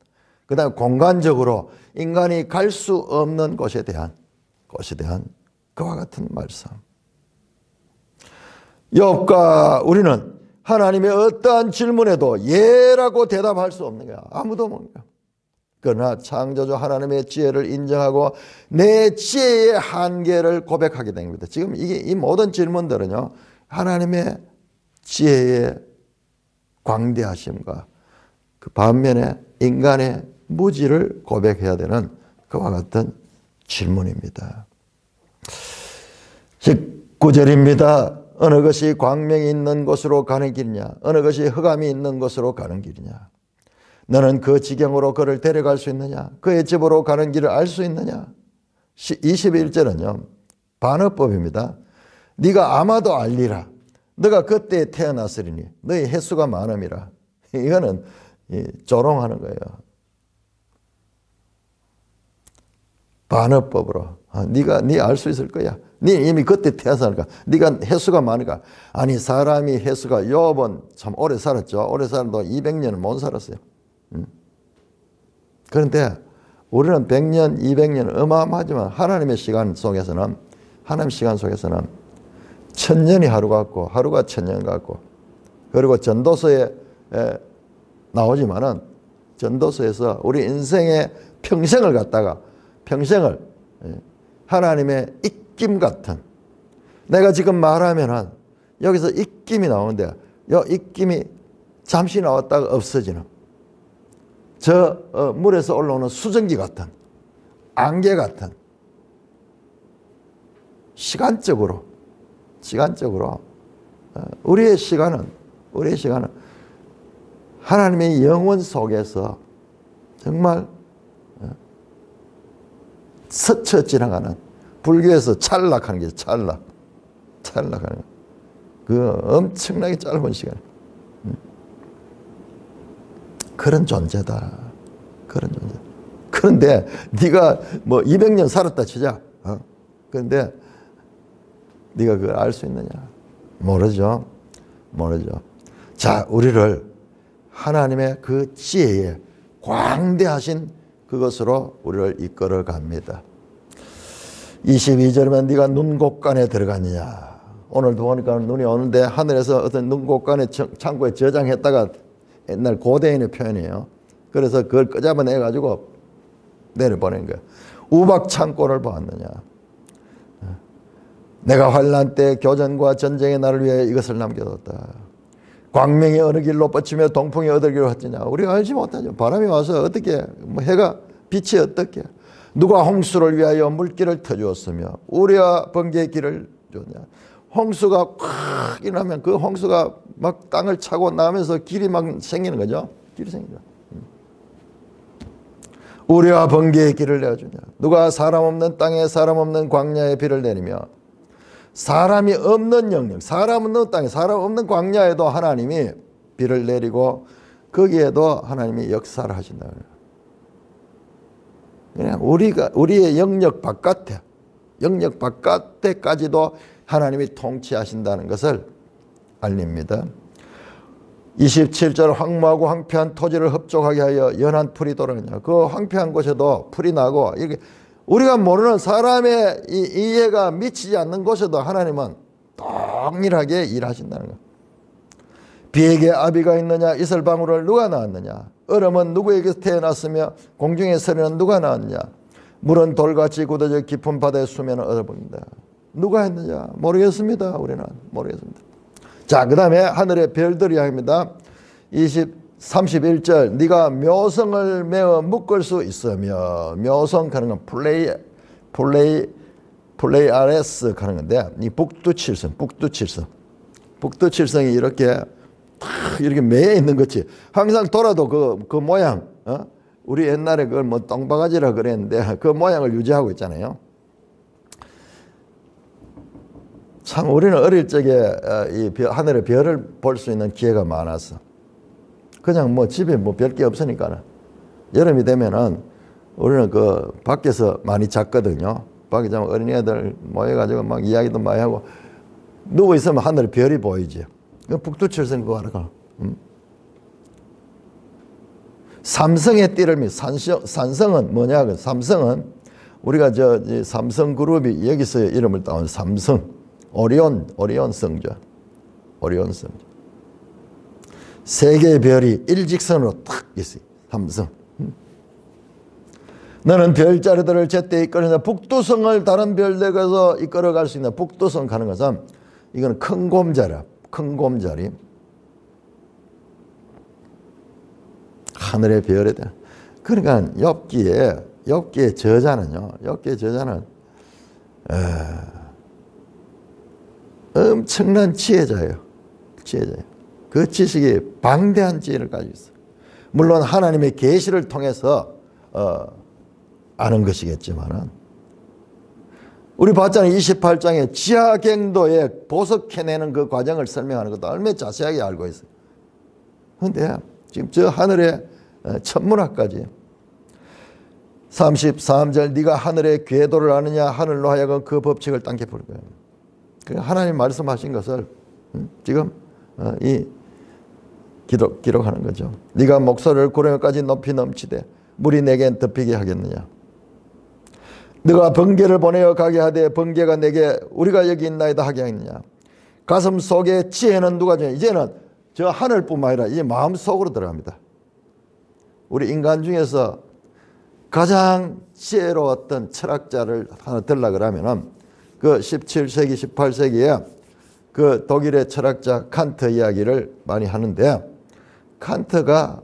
그 다음에 공간적으로 인간이 갈 수 없는 곳에 대한 그와 같은 말씀. 욥과 우리는 하나님의 어떠한 질문에도 예라고 대답할 수 없는 거야. 아무도 없는 거야. 그러나 창조주 하나님의 지혜를 인정하고 내 지혜의 한계를 고백하게 됩니다. 지금 이 모든 질문들은요, 하나님의 지혜의 광대하심과 그 반면에 인간의 무지를 고백해야 되는 그와 같은 질문입니다. 19절입니다. 어느 것이 광명이 있는 곳으로 가는 길이냐? 어느 것이 흑암이 있는 곳으로 가는 길이냐? 너는 그 지경으로 그를 데려갈 수 있느냐? 그의 집으로 가는 길을 알 수 있느냐? 21절은요. 반어법입니다. 네가 아마도 알리라. 너가 그때 태어났으리니 너의 횟수가 많음이라. 이거는 조롱하는 거예요. 반어법으로. 네 알 수 있을 거야. 네 이미 그때 태어났으니까. 네가 횟수가 많으니까. 아니 사람이 횟수가 욥은 참 오래 살았죠. 오래 살아도 200년은 못 살았어요. 그런데 우리는 100년, 200년 어마어마하지만 하나님의 시간 속에서는 1000년이 하루 같고 하루가 1000년 같고, 그리고 전도서에 나오지만은 전도서에서 우리 인생의 평생을 갖다가 하나님의 입김 같은, 내가 지금 말하면은 여기서 입김이 나오는데 이 입김이 잠시 나왔다가 없어지는 저 물에서 올라오는 수증기 같은, 안개 같은, 시간적으로 우리의 시간은 하나님의 영원 속에서 정말 스쳐 지나가는, 불교에서 찰락하는 게 찰락하는 그 엄청나게 짧은 시간, 그런 존재다. 그런데 네가 뭐 200년 살았다 치자. 그런데 네가 그걸 알 수 있느냐? 모르죠. 자, 우리를 하나님의 그 지혜에 광대하신 그것으로 우리를 이끌어 갑니다. 22절이면 네가 눈곡간에 들어갔느냐? 오늘도 보니까 눈이 오는데 하늘에서 어떤 눈곡간에 창고에 저장했다가, 옛날 고대인의 표현이에요. 그래서 그걸 끄잡아내가지고 내려보낸 거야. 우박 창고를 보았느냐? 내가 환난 때 교전과 전쟁의 날을 위해 이것을 남겨뒀다. 광명이 어느 길로 뻗치며 동풍이 어느 길로 갔느냐? 우리가 알지 못하죠. 바람이 와서 어떻게, 해가 빛이 어떻게, 누가 홍수를 위하여 물길을 터주었으며 우리와 번개의 길을 줬냐? 홍수가 확 일어나면 그 홍수가 막 땅을 차고 나면서 길이 막 생기는 거죠. 길이 생기는 거죠. 우리와 번개의 길을 내어주냐? 누가 사람 없는 땅에 사람 없는 광야에 비를 내리며, 사람이 없는 영역, 사람 없는 땅에 사람 없는 광야에도 하나님이 비를 내리고 거기에도 하나님이 역사를 하신다. 그냥 우리의 영역 바깥에까지도 하나님이 통치하신다는 것을 알립니다. 27절 황무하고 황폐한 토지를 흡족하게 하여 연한 풀이 돌아가냐. 그 황폐한 곳에도 풀이 나고, 이렇게 우리가 모르는 사람의 이해가 미치지 않는 곳에도 하나님은 동일하게 일하신다는 것. 비에게 아비가 있느냐? 이슬방울을 누가 낳았느냐? 얼음은 누구에게서 태어났으며 공중의 서리는 누가 낳았느냐? 물은 돌같이 굳어져 깊은 바다의 수면을 얻어버린다. 누가 했느냐? 모르겠습니다. 우리는 모르겠습니다. 자, 그 다음에 하늘의 별들 이야기입니다. 31절 네가 묘성을 메어 묶을 수 있으며, 묘성 하는 건 플레이아레스 하는 건데, 이 북두칠성이 이렇게 매여 있는 거지. 항상 돌아도 그 모양, 우리 옛날에 그걸 뭐 똥바가지라 그랬는데 그 모양을 유지하고 있잖아요. 참 우리는 어릴 적에 이 하늘의 별을 볼 수 있는 기회가 많았어. 그냥 뭐 집에 뭐 별 게 없으니까는 여름이 되면은 우리는 그 밖에서 많이 잤거든요. 밖에 자면 어린애들 모여가지고 막 이야기도 많이 하고, 누워 있으면 하늘에 별이 보이지. 그 북두칠성 그거 알아. 삼성의 띠를 믿. 산성은 뭐냐? 삼성은 우리가 삼성그룹이 여기서 이름을 따온 삼성. 오리온 성자. 세 개의 별이 일직선으로 탁 있어요. 삼성. 너는 별자리들을 제때 이끌어낸다. 북두성을 다른 별들에서 이끌어갈 수 있는 북두성 가는 것은, 이거는 큰 곰자리야. 큰 곰자리. 하늘의 별에 대한. 그러니까 욥기의 저자는요. 엄청난 지혜자예요. 그 지식이 방대한 지혜를 가지고 있어요. 물론 하나님의 계시를 통해서 아는 것이겠지만은 우리 봤잖아요. 28장에 지하경도에 보석해내는 그 과정을 설명하는 것도 얼마나 자세하게 알고 있어요. 그런데 지금 저 하늘의 천문학까지 33절 네가 하늘의 궤도를 아느냐 하늘로 하여금 그 법칙을 땅게 볼 거예요. 하나님 말씀하신 것을 지금 기록하는 거죠. 네가 목소리를 구렁이까지 높이 넘치되 물이 내겐 덮이게 하겠느냐. 네가 번개를 보내어 가게 하되 번개가 내게 우리가 여기 있나이다 하게 하겠느냐. 가슴 속에 지혜는 누가 주냐. 이제는 저 하늘뿐만 아니라 이제 마음속으로 들어갑니다. 우리 인간 중에서 가장 지혜로웠던 철학자를 하나 들라 그러면은 그 17세기, 18세기에 그 독일의 철학자 칸트 이야기를 많이 하는데, 칸트가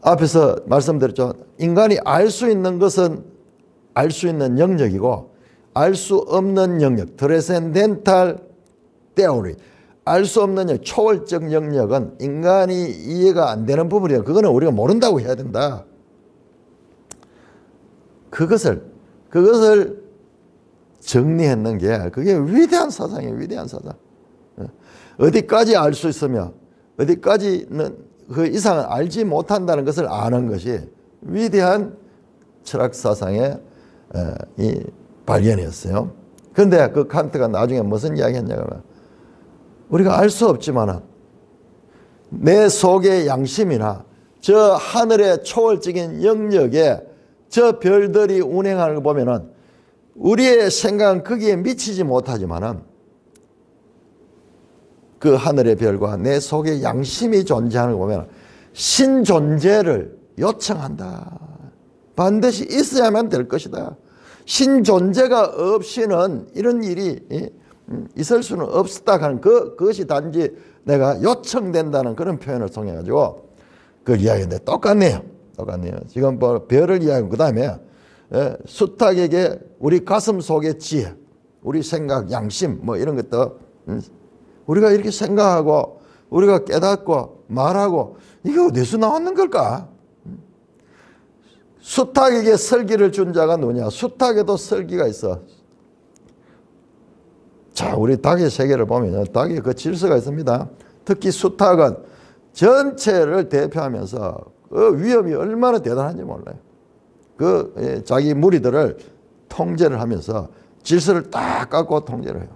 앞에서 말씀드렸죠. 인간이 알 수 있는 것은 알 수 있는 영역이고 알 수 없는 영역, 트랜센덴탈 테오리, 알 수 없는 영역, 초월적 영역은 인간이 이해가 안 되는 부분이에요. 그거는 우리가 모른다고 해야 된다. 그것을 정리했는 게 그게 위대한 사상이에요. 위대한 사상. 어디까지 알 수 있으며 어디까지는 그 이상은 알지 못한다는 것을 아는 것이 위대한 철학 사상의 이 발견이었어요. 그런데 그 칸트가 나중에 무슨 이야기 했냐면, 우리가 알 수 없지만 내 속의 양심이나 저 하늘의 초월적인 영역에 저 별들이 운행하는 거 보면은 우리의 생각은 거기에 미치지 못하지만은 그 하늘의 별과 내 속에 양심이 존재하는 거 보면 신존재를 요청한다. 반드시 있어야만 될 것이다. 신존재가 없이는 이런 일이 있을 수는 없었다 하는 그것이 단지 내가 요청된다는 그런 표현을 통해 가지고 그 이야기인데 똑같네요. 지금 뭐 별을 이야기하고 그 다음에 수탉에게 우리 가슴 속의 지혜, 우리 생각, 양심 뭐 이런 것도 우리가 이렇게 생각하고 우리가 깨닫고 말하고 이게 어디서 나왔는 걸까? 수탉에게 설기를 준 자가 누구냐? 수탉에도 설기가 있어. 자, 우리 닭의 세계를 보면 닭의 그 질서가 있습니다. 특히 수탉은 전체를 대표하면서 그 위험이 얼마나 대단한지 몰라요. 그 자기 무리들을 통제를 하면서 질서를 딱 깎고 통제를 해요.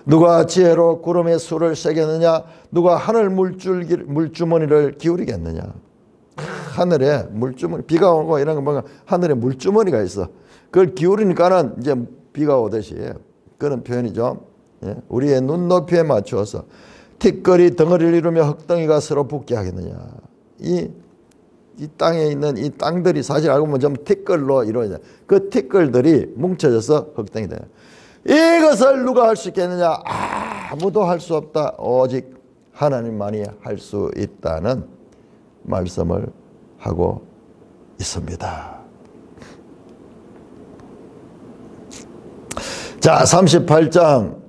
누가 지혜로 구름의 수를 세겠느냐? 누가 하늘 물주머니를 기울이겠느냐? 하늘에 물주머니, 비가 오고 이런 거 보면 하늘에 물주머니가 있어. 그걸 기울이니까는 이제 비가 오듯이 그런 표현이죠. 우리의 눈높이에 맞추어서 티끌이 덩어리를 이루며 흙덩이가 서로 붙게 하겠느냐? 이 땅에 있는 이 땅들이 사실 알고 보면 전부 티끌로 이루어져. 그 티끌들이 뭉쳐져서 흙덩이 돼요. 이것을 누가 할 수 있겠느냐? 아무도 할 수 없다. 오직 하나님만이 할 수 있다는 말씀을 하고 있습니다. 자, 38장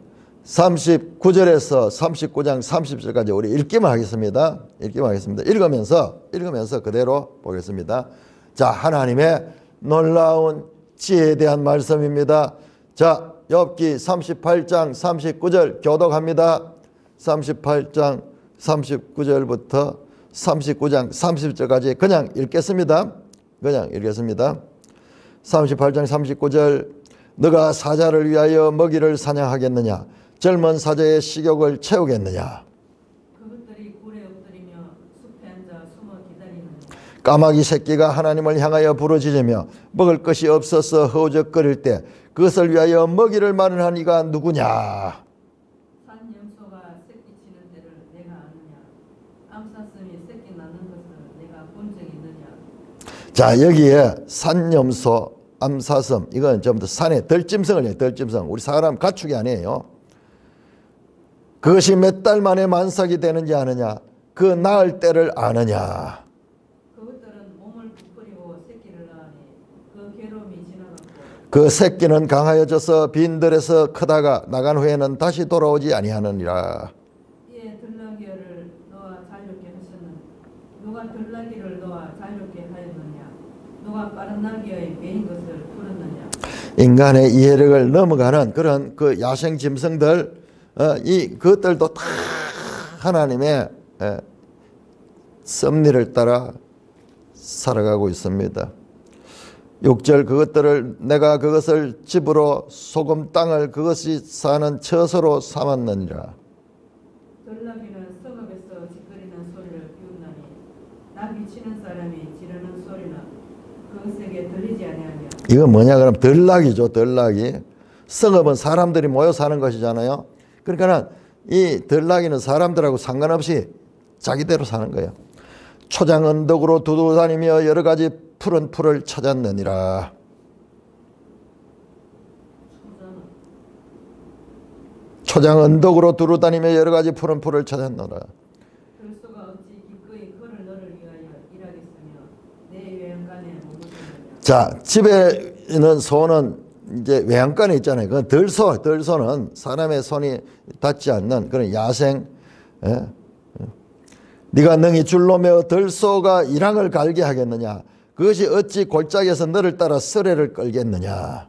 39절에서 39장 30절까지 우리 읽기만 하겠습니다. 읽으면서 그대로 보겠습니다. 자, 하나님의 놀라운 지혜에 대한 말씀입니다. 자, 욥기 38장 39절 교독합니다. 38장 39절부터 39장 30절까지 그냥 읽겠습니다. 38장 39절 너가 사자를 위하여 먹이를 사냥하겠느냐? 젊은 사자의 식욕을 채우겠느냐? 그것들이 굴에 엎드리며 숲에 앉아 숨어 기다리느냐? 까마귀 새끼가 하나님을 향하여 부르짖으며 먹을 것이 없어서 허우적거릴 때 그것을 위하여 먹이를 마련한 이가 누구냐? 산 염소가 새끼 치는 때를 내가 아느냐? 암사슴이 새끼 낳는 것을 내가 본 적이 있느냐? 자, 여기에 산염소, 암사슴, 이건 전부 다 산의 덜짐승을 해요. 덜짐승. 우리 사람 가축이 아니에요. 그것이 몇 달 만에 만삭이 되는지 아느냐? 그 낳을 때를 아느냐? 그것들은 몸을 부풀리고 새끼를 낳으니 그 괴로움이 지나갔고 그 새끼는 강하여져서 빈들에서 크다가 나간 후에는 다시 돌아오지 아니하느니라. 이에 들나귀를 너와 자유롭게 하셨나니 들나귀를 놓아 자유롭게 하였느냐? 누가 빠른 날개의 매인 것을 풀었느냐? 인간의 이해력을 넘어가는 그런 그 야생 짐승들, 그것들도 다 하나님의 섭리를 따라 살아가고 있습니다. 6절 그것들을 내가 그것을 집으로 소금 땅을 그것이 사는 처소로 삼았느니라. 들나귀는 성읍에서 짓거리는 소리를 비웃나니 나귀 치는 사람이 지르는 소리는 그것에게 들리지 아니하며. 이거 뭐냐 그럼 들나귀죠. 들나귀. 성읍은 사람들이 모여 사는 것이잖아요. 그러니까 이 들나귀는 사람들하고 상관없이 자기대로 사는 거예요. 초장 언덕으로 두루다니며 여러 가지 푸른 풀을 찾았느니라. 초장 언덕으로 두루다니며 여러 가지 푸른 풀을 찾았노라. 들소가 어찌 기꺼이 그를 너를 위하여 일하겠으며 내 외양간에 머무르느냐. 자, 집에 있는 소는 이제 외양간에 있잖아요. 그 들소는 사람의 손이 닿지 않는 그런 야생. 네가 능히 줄로 매어 들소가 일항을 갈게 하겠느냐? 그것이 어찌 골짜기에서 너를 따라 쓰레를 끌겠느냐?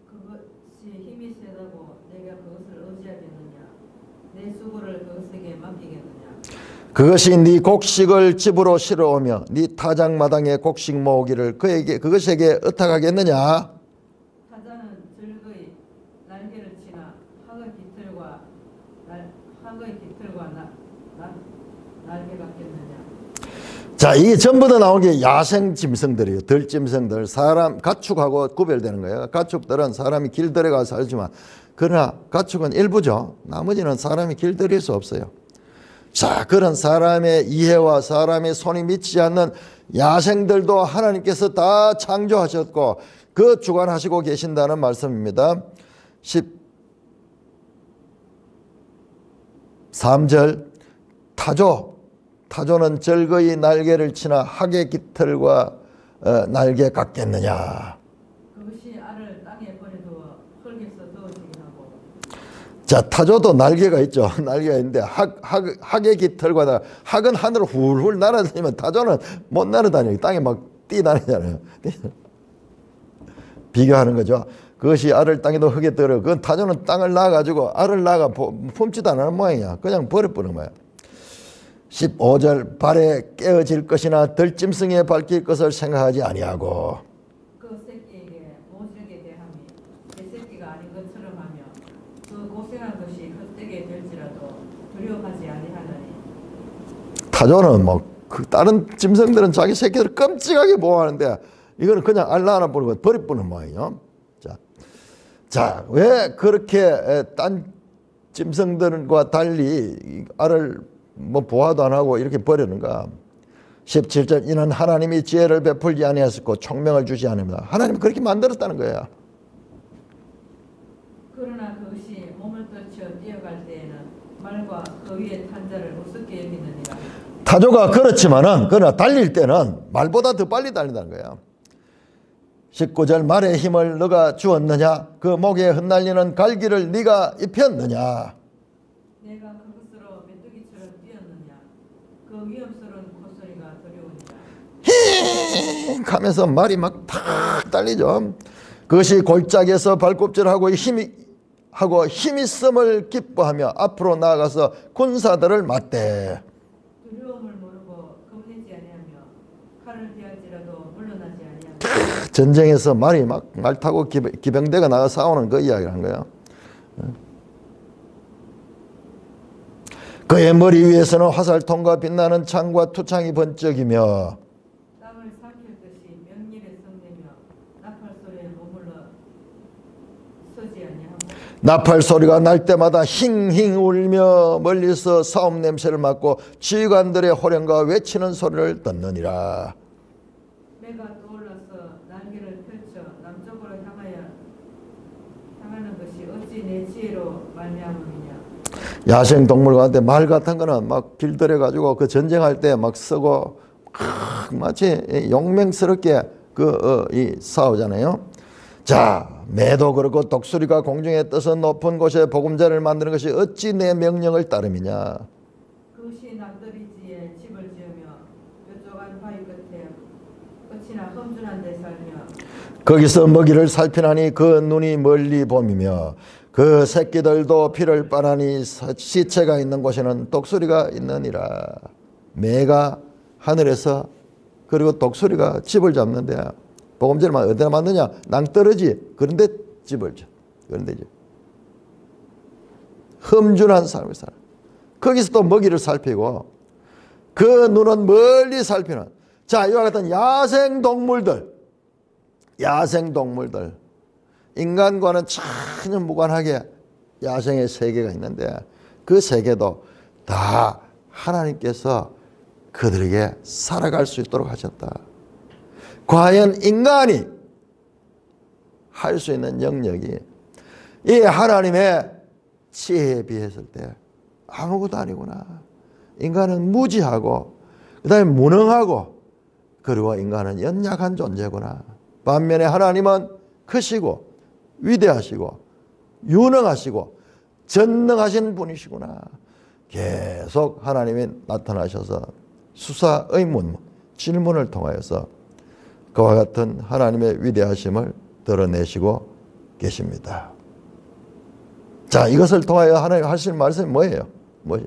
그것이 힘이 세다고 내가 그것을 의지하겠느냐? 내 수고를 그것에게 맡기겠느냐? 그것이 네 곡식을 집으로 실어오며 네 타작마당에 곡식 모으기를 그것에게 의탁하겠느냐? 타자는 즐거이 날개를 치나 학의 깃털과 날개 같겠느냐? 자, 이게 전부 다 나온 게 야생 짐승들이에요. 들짐승들. 사람 가축하고 구별되는 거예요. 가축들은 사람이 길들여가 살지만 그러나 가축은 일부죠. 나머지는 사람이 길들일 수 없어요. 자, 그런 사람의 이해와 사람의 손이 미치지 않는 야생들도 하나님께서 다 창조하셨고 그 주관하시고 계신다는 말씀입니다. 13절 타조는 즐거이 날개를 치나 학의 깃털과 날개 같겠느냐. 그것이 알을 땅에 버려두어 흙에서 넣어지게 하고. 자, 타조도 날개가 있죠. 날개가 있는데 학의 깃털과 학은 하늘을 훌훌 날아다니면 타조는 못 날아다니고 땅에 막 뛰다니잖아요. 비교하는 거죠. 그것이 알을 땅에도 흙에 들어. 그건 타조는 땅을 낳아가지고 알을 낳아 품지도 않는 모양이야. 그냥 버려버린 거야. 15절 발에 깨어질 것이나 들짐승에 밝힐 것을 생각하지 아니하고 그 새끼에게 모질게 대함이 내 새끼가 아닌 것처럼 하며 그 고생한 것이 헛되게 될지라도 두려워하지 아니하느니. 타조는 그 다른 짐승들은 자기 새끼들을 끔찍하게 보호하는데 이거는 그냥 알 낳아 버리고 버려버리는 모양이에요. 자, 왜 그렇게 딴 짐승들과 달리 알을 보호도 안 하고 이렇게 버리는가? 17절 이는 하나님이 지혜를 베풀지 아니하셨고 총명을 주지 않습니다. 하나님이 그렇게 만들었다는 거예요. 그러나 그것이 몸을 떨쳐 뛰어갈 때에는 말과 그 위에 탄 자를 우습게 여기느니라. 타조가 그렇지만은 그러나 달릴 때는 말보다 더 빨리 달린다는 거예요. 19절 말의 힘을 너가 주었느냐? 그 목에 흩날리는 갈기를 네가 입혔느냐? 내가 그것으로 메뚜기처럼 뛰었느냐? 그 위험스러운 콧소리가 두려우니라. 힝 하면서 말이 막 팍 달리죠. 그것이 골짜기에서 발굽질하고 힘이 있음을 기뻐하며 앞으로 나아가서 군사들을 맞대. 두려움을 모르고 겁내지 아니하며 칼을 피할지라도 물러나지 아니하며. 전쟁에서 말이 막 말 타고 기병대가 나가 싸우는 그 이야기를 한 거예요. 그의 머리 위에서는 화살통과 빛나는 창과 투창이 번쩍이며 땅을 삼킬듯이 명일에 성내며 나팔 소리에 머물러 서지 아니하고. 나팔 소리가 날 때마다 힝힝 울며 멀리서 싸움 냄새를 맡고 지휘관들의 호령과 외치는 소리를 듣느니라. 매가 떠올라서 날개를 펼쳐 남쪽으로 향하는 것이 어찌 내 지혜로 말미암음이냐. 야생 동물 가운데 말 같은 거는 막 길들여 가지고 그 전쟁할 때 막 쓰고 마치 용맹스럽게 싸우잖아요. 자, 매도 그렇고 독수리가 공중에 떠서 높은 곳에 보금자리를 만드는 것이 어찌 내 명령을 따름이냐. 그것이 남들이지에 집을 지으며 뾰족한 바위 끝에 끝이나 험준한 데 살며 거기서 먹이를 살피나니 그 눈이 멀리 봄이며 그 새끼들도 피를 빨아니 시체가 있는 곳에는 독수리가 있느니라. 매가 하늘에서 그리고 독수리가 집을 잡는데 복음제를 어디나 만드냐? 낭떠러지. 그런데 집을 져. 그런데 이제 험준한 삶을 살아. 거기서 또 먹이를 살피고 그 눈은 멀리 살피는 자 이와 같은 야생동물들 인간과는 전혀 무관하게 야생의 세계가 있는데 그 세계도 다 하나님께서 그들에게 살아갈 수 있도록 하셨다. 과연 인간이 할 수 있는 영역이 이 하나님의 지혜에 비했을 때 아무것도 아니구나. 인간은 무지하고 그 다음에 무능하고 그리고 인간은 연약한 존재구나. 반면에 하나님은 크시고 위대하시고 유능하시고 전능하신 분이시구나. 계속 하나님이 나타나셔서 수사 의문 질문을 통하여서 그와 같은 하나님의 위대하심을 드러내시고 계십니다. 자, 이것을 통하여 하나님 하실 말씀이 뭐예요? 뭐죠?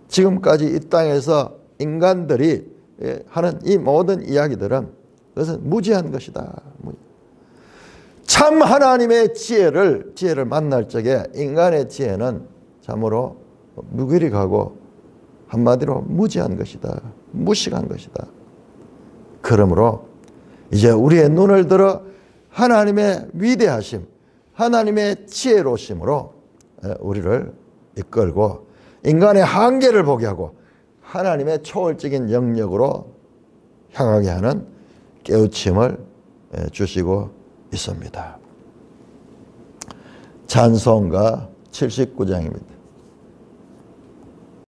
지금까지 이 땅에서 인간들이 하는 이 모든 이야기들은 그것은 무지한 것이다. 참 하나님의 지혜를 만날 적에 인간의 지혜는 참으로 무기력하고 한마디로 무지한 것이다. 무식한 것이다. 그러므로 이제 우리의 눈을 들어 하나님의 위대하심, 하나님의 지혜로우심으로 우리를 이끌고 인간의 한계를 보게 하고 하나님의 초월적인 영역으로 향하게 하는 깨우침을 주시고 있습니다. 찬송가 79장입니다.